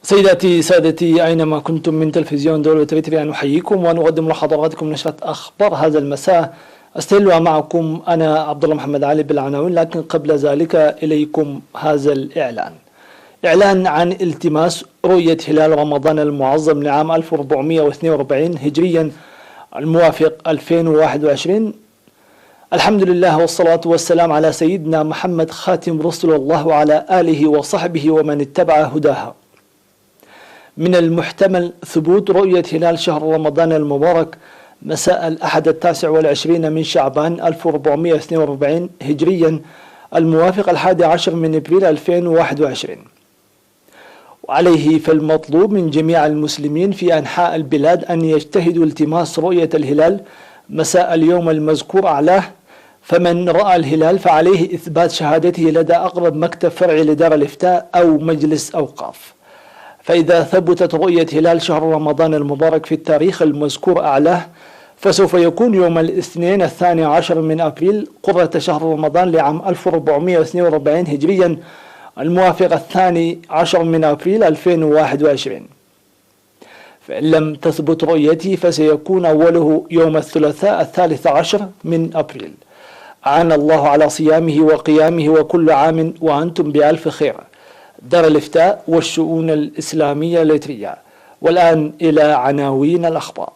سيداتي سادتي أينما كنتم من تلفزيون دولة إريتريا نحييكم ونقدم لحضراتكم نشرة أخبار هذا المساء. أستهل معكم أنا عبد الله محمد علي بالعناوين، لكن قبل ذلك إليكم هذا الإعلان. إعلان عن التماس رؤية هلال رمضان المعظم لعام 1442 هجريا الموافق 2021. الحمد لله والصلاة والسلام على سيدنا محمد خاتم رسل الله وعلى آله وصحبه ومن اتبع هداها. من المحتمل ثبوت رؤية هلال شهر رمضان المبارك مساء الأحد 29 من شعبان 1442 هجريا الموافق 11 من أبريل 2021. وعليه فالمطلوب من جميع المسلمين في أنحاء البلاد أن يجتهدوا التماس رؤية الهلال مساء اليوم المذكور أعلاه. فمن رأى الهلال فعليه إثبات شهادته لدى أقرب مكتب فرعي لدار الإفتاء أو مجلس أوقاف. فإذا ثبتت رؤية هلال شهر رمضان المبارك في التاريخ المذكور أعلاه فسوف يكون يوم الاثنين 12 من أبريل قرة شهر رمضان لعام 1442 هجريا الموافق 12 من أبريل 2021. فإن لم تثبت رؤيته فسيكون أوله يوم الثلاثاء 13 من أبريل. أعان الله على صيامه وقيامه، وكل عام وأنتم بألف خير. دار الإفتاء والشؤون الإسلامية الإريترية. والآن إلى عناوين الأخبار.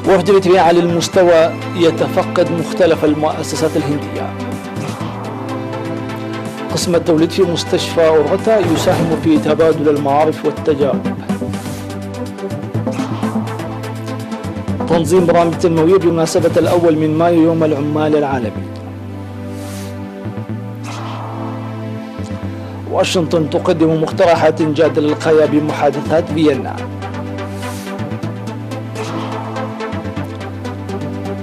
وفد إريتريا على المستوى يتفقد مختلف المؤسسات الهندية. قسم التوليد في مستشفى أورغتا يساهم في تبادل المعارف والتجارب. تنظيم برامج تنموية بمناسبة الأول من مايو يوم العمال العالمي. واشنطن تقدم مقترحات جادة للقيا بمحادثات فيينا.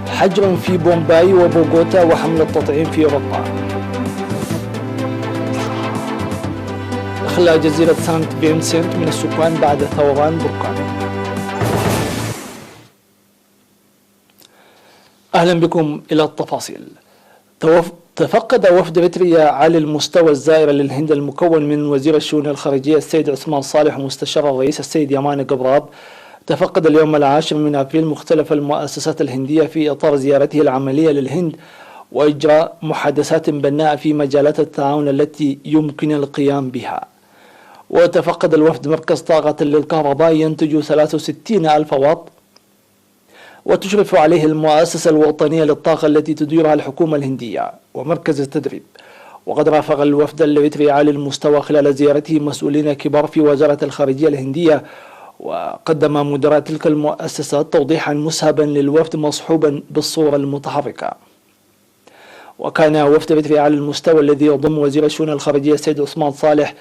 حجر في بومباي وبوغوتا وحملة تطعيم في أوروبا. إخلاء جزيرة سانت فينسنت من السكان بعد ثوران بركان. أهلا بكم إلى التفاصيل. تفقد وفد إريتريا على المستوى الزائر للهند المكون من وزير الشؤون الخارجية السيد عثمان صالح ومستشار الرئيس السيد يمان قبراب. تفقد اليوم 10 من أبريل مختلف المؤسسات الهندية في إطار زيارته العملية للهند وإجراء محادثات بناءة في مجالات التعاون التي يمكن القيام بها. وتفقد الوفد مركز طاقة للكهرباء ينتج 63 ألف واط وتشرف عليه المؤسسة الوطنية للطاقة التي تديرها الحكومة الهندية ومركز التدريب. وقد رافق الوفد الإريتري على المستوى خلال زيارته مسؤولين كبار في وزارة الخارجية الهندية. وقدم مدراء تلك المؤسسات توضيحا مسهبا للوفد مصحوبا بالصورة المتحركة. وكان وفد إريتريا على المستوى الذي يضم وزير الشؤون الخارجية السيد عثمان صالح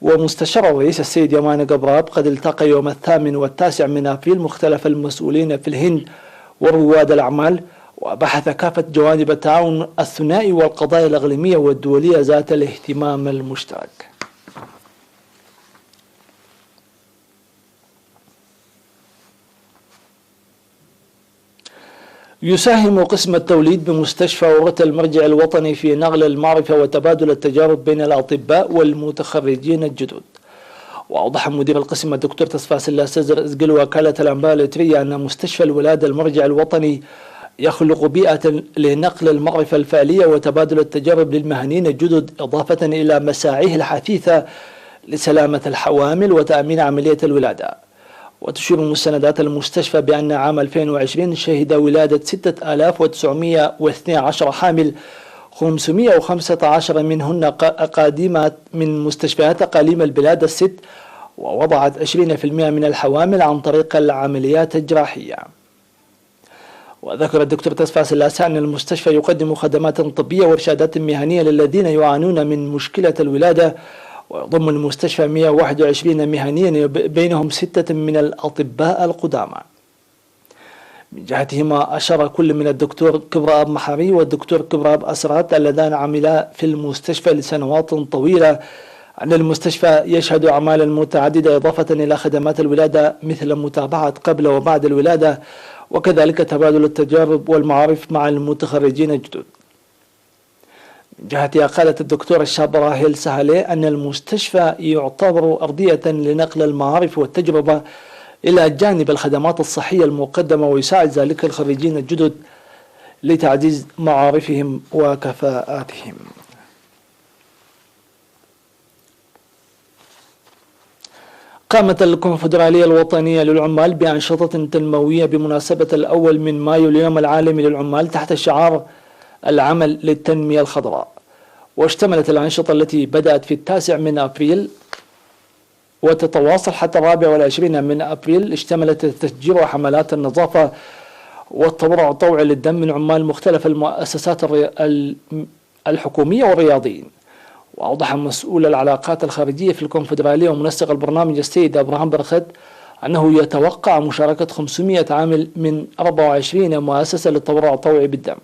ومستشار الرئيس السيد يمان قبراب قد التقى يوم 8 و9 من أبريل مختلف المسؤولين في الهند ورواد الأعمال، وبحث كافة جوانب التعاون الثنائي والقضايا الإقليمية والدولية ذات الاهتمام المشترك. يساهم قسم التوليد بمستشفى أورغتا المرجع الوطني في نقل المعرفة وتبادل التجارب بين الأطباء والمتخرجين الجدد. وأوضح مدير القسم الدكتور تصفاس الله سزر إزقل وكالة الأنباء الإريترية أن مستشفى الولادة المرجع الوطني يخلق بيئة لنقل المعرفة الفعلية وتبادل التجارب للمهنيين الجدد، إضافة إلى مساعيه الحثيثة لسلامة الحوامل وتأمين عملية الولادة. وتشير مستندات المستشفى بأن عام 2020 شهد ولادة 6912 حامل، 515 منهن قادمات من مستشفيات أقاليم البلاد الست، ووضعت 20% من الحوامل عن طريق العمليات الجراحية. وذكر الدكتور تصفاس اللاسع أن المستشفى يقدم خدمات طبية وإرشادات مهنية للذين يعانون من مشكلة الولادة. ويضم المستشفى 121 مهنيا بينهم 6 من الأطباء القدامى. من جهتهما أشار كل من الدكتور كبراب محاري والدكتور كبراب أسرات اللذان عملا في المستشفى لسنوات طويلة أن المستشفى يشهد أعمالا متعددة إضافة إلى خدمات الولادة مثل متابعة قبل وبعد الولادة، وكذلك تبادل التجارب والمعارف مع المتخرجين الجدد. من جهتها قالت الدكتورة الشابة راهيل سهلي أن المستشفى يعتبر أرضية لنقل المعارف والتجربة إلى جانب الخدمات الصحية المقدمة، ويساعد ذلك الخريجين الجدد لتعزيز معارفهم وكفاءاتهم. قامت الكونفدرالية الوطنية للعمال بأنشطة تنموية بمناسبة الأول من مايو اليوم العالمي للعمال تحت شعار العمل للتنمية الخضراء، واشتملت الأنشطة التي بدأت في 9 من أبريل وتتواصل حتى 24 من أبريل اشتملت التشجير وحملات النظافة والتبرع الطوعي للدم من عمال مختلف المؤسسات الحكومية والرياضيين. وأوضح مسؤول العلاقات الخارجية في الكونفدرالية ومنسق البرنامج السيد أبراهام برخت أنه يتوقع مشاركة 500 عامل من 24 مؤسسة للتبرع الطوعي بالدم.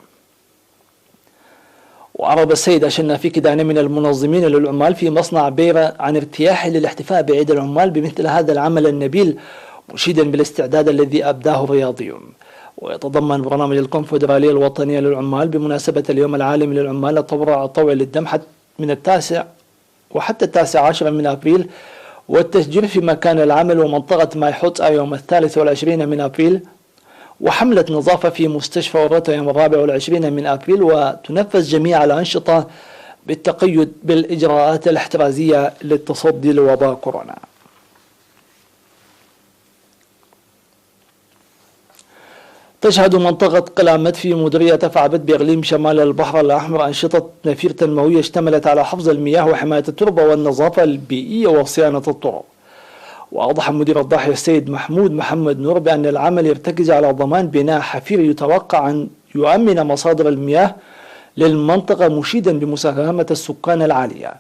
وأعرب السيد الشنافي كداني من المنظمين للعمال في مصنع بيرة عن ارتياحه للاحتفاء بعيد العمال بمثل هذا العمل النبيل، مشيدا بالاستعداد الذي أبداه الرياضيون. ويتضمن برنامج الكونفدرالية الوطنية للعمال بمناسبة اليوم العالمي للعمال التبرع الطوعي للدم من 9 وحتى 19 من أبريل، والتشجير في مكان العمل ومنطقة مايحوتسا يوم 23 من أبريل، وحملة نظافة في مستشفى ورطة يوم 24 من أبريل. وتنفذ جميع الأنشطة بالتقيد بالإجراءات الاحترازية للتصدي لوباء كورونا. تشهد منطقة قلامت في مديرية فعبد بإقليم شمال البحر الأحمر أنشطة نفير تنموية اشتملت على حفظ المياه وحماية التربة والنظافة البيئية وصيانة الطرق. وأوضح مدير الضاحية السيد محمد نور بأن العمل يرتكز على ضمان بناء حفير يتوقع أن يؤمن مصادر المياه للمنطقة، مشيدا بمساهمة السكان العالية.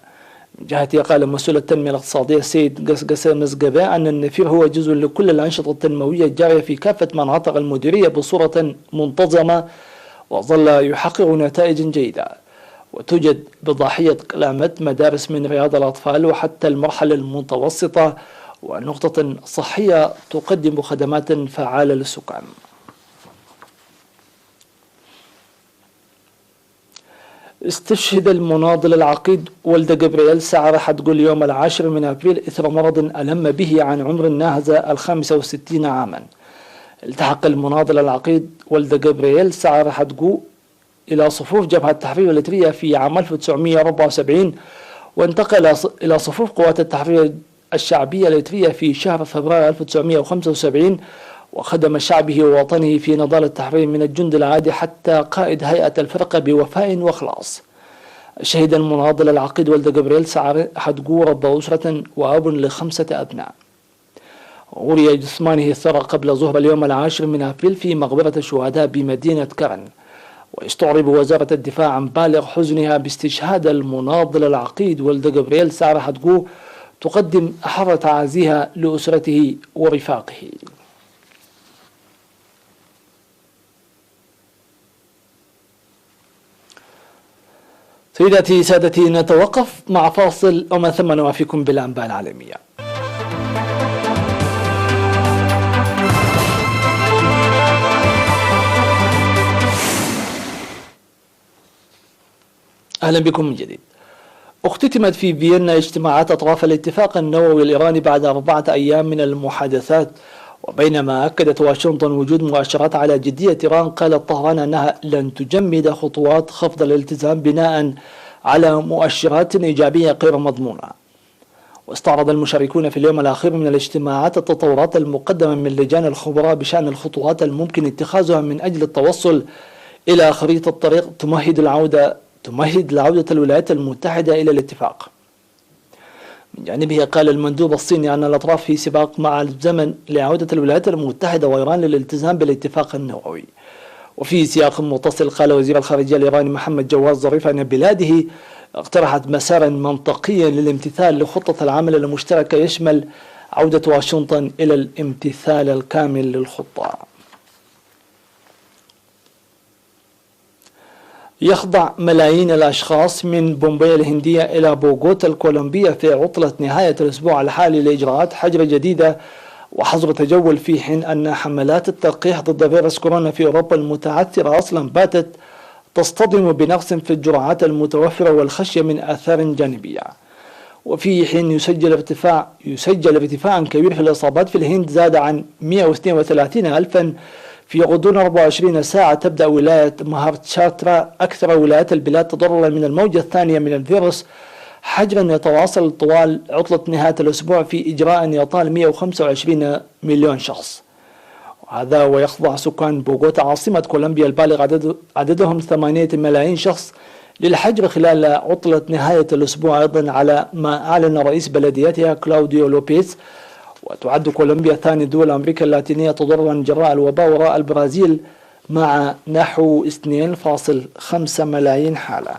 من جهته قال مسؤول التنمية الاقتصادية السيد قسقسة مزقبة أن النفير هو جزء لكل الأنشطة التنموية الجارية في كافة مناطق المديرية بصورة منتظمة، وظل يحقق نتائج جيدة. وتوجد بضاحية قلامت مدارس من رياض الأطفال وحتى المرحلة المتوسطة، ونقطة صحية تقدم خدمات فعالة للسكان. استشهد المناضل العقيد ولد جبريل سعر حتقول يوم 10 من أبريل إثر مرض ألم به عن عمر ناهز 65 عاما. التحق المناضل العقيد ولد جبريل سعر حتقول إلى صفوف جبهة التحرير الإريترية في عام 1974، وانتقل إلى صفوف قوات التحرير الشعبية الإريترية في شهر فبراير 1975، وخدم شعبه ووطنه في نضال التحرير من الجند العادي حتى قائد هيئة الفرقة بوفاء وإخلاص. شهد المناضل العقيد ولد جبريل سعر حتقو رب أسرة وأب ل5 أبناء. غري جثمانه الثرى قبل ظهر اليوم 10 من أبريل في مقبرة الشهداء بمدينة كرن. ويستعرب وزارة الدفاع عن بالغ حزنها باستشهاد المناضل العقيد ولد جبريل سعر حتقو، تقدم أحر تعازيها لأسرته ورفاقه. سيداتي سادتي نتوقف مع فاصل ومن ثم نوافيكم بالأنباء العالمية. أهلا بكم من جديد. اختتمت في فيينا اجتماعات أطراف الاتفاق النووي الإيراني بعد 4 أيام من المحادثات، وبينما أكدت واشنطن وجود مؤشرات على جدية إيران، قالت طهران أنها لن تجمد خطوات خفض الالتزام بناء على مؤشرات إيجابية غير مضمونة. واستعرض المشاركون في اليوم الأخير من الاجتماعات التطورات المقدمة من لجان الخبراء بشأن الخطوات الممكن اتخاذها من أجل التوصل إلى خريطة طريق تمهد لعودة الولايات المتحدة إلى الاتفاق. من جانبه قال المندوب الصيني أن الأطراف في سباق مع الزمن لعودة الولايات المتحدة وإيران للالتزام بالاتفاق النووي. وفي سياق متصل قال وزير الخارجية الإيراني محمد جواد ظريف أن بلاده اقترحت مسارا منطقيا للامتثال لخطة العمل المشتركة يشمل عودة واشنطن إلى الامتثال الكامل للخطة. يخضع ملايين الأشخاص من بومبي الهندية إلى بوغوتا الكولومبية في عطلة نهاية الأسبوع الحالي لإجراءات حجر جديدة وحظر تجول، في حين أن حملات التلقيح ضد فيروس كورونا في أوروبا المتعثرة أصلا باتت تصطدم بنقص في الجرعات المتوفرة والخشية من آثار جانبية. وفي حين يسجل ارتفاع كبير في الإصابات في الهند، زاد عن 132 ألفا في غضون 24 ساعة. تبدأ ولاية مهاراشترا أكثر ولايات البلاد تضررا من الموجة الثانية من الفيروس حجرا يتواصل طوال عطلة نهاية الأسبوع في إجراء يطال 125 مليون شخص. وهذا ويخضع سكان بوغوتا عاصمة كولومبيا البالغ عددهم 8 ملايين شخص للحجر خلال عطلة نهاية الأسبوع، أيضا على ما أعلن رئيس بلديتها كلاوديو لوبيز. وتعد كولومبيا ثاني دول أمريكا اللاتينية تضررا جراء الوباء وراء البرازيل مع نحو 2.5 ملايين حالة.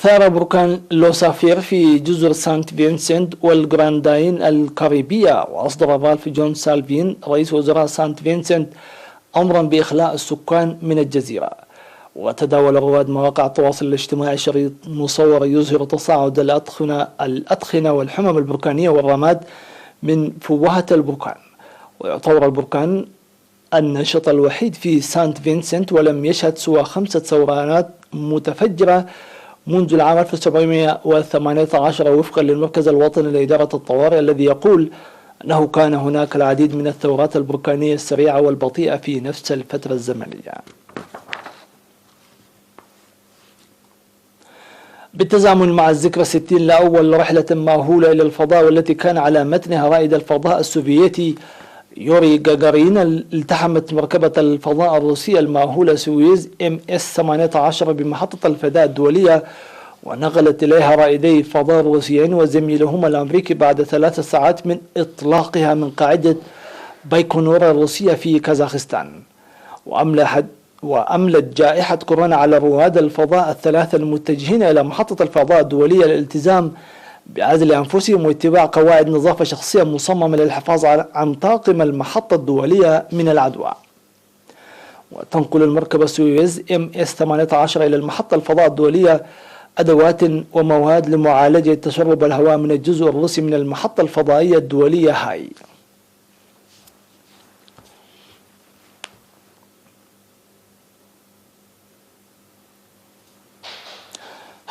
ثار بركان لوسافير في جزر سانت فينسنت والجرانداين الكاريبية، وأصدر رالف جون سالفين رئيس وزراء سانت فينسنت أمرا بإخلاء السكان من الجزيرة. وتداول رواد مواقع التواصل الاجتماعي شريط مصور يظهر تصاعد الأدخنة والحمم البركانية والرماد من فوهة البركان. ويعتبر البركان النشط الوحيد في سانت فينسنت، ولم يشهد سوى 5 ثورانات متفجرة منذ العام 1718 وفقا للمركز الوطني لإدارة الطوارئ، الذي يقول أنه كان هناك العديد من الثورات البركانية السريعة والبطيئة في نفس الفترة الزمنية. بالتزامن مع الذكرى 60 لأول رحلة مأهولة إلى الفضاء، والتي كان على متنها رائد الفضاء السوفيتي يوري غاغارين، التحمت مركبة الفضاء الروسية المأهولة سويز MS-18 بمحطة الفضاء الدولية، ونقلت إليها رائدي فضاء روسيين وزميلهما الأمريكي بعد 3 ساعات من إطلاقها من قاعدة بايكونور الروسية في كازاخستان. وأملت جائحة كورونا على رواد الفضاء الثلاثة المتجهين إلى محطة الفضاء الدولية الالتزام بعزل أنفسهم واتباع قواعد نظافة شخصية مصممة للحفاظ عن طاقم المحطة الدولية من العدوى. وتنقل المركبة سويز MS-18 إلى المحطة الفضاء الدولية أدوات ومواد لمعالجة تسرب الهواء من الجزء الروسي من المحطة الفضائية الدولية هاي.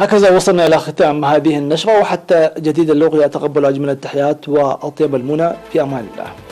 هكذا وصلنا إلى ختام هذه النشرة، وحتى جديد اللقاء أتقبل أجمل التحيات وأطيب المنى، في أمان الله.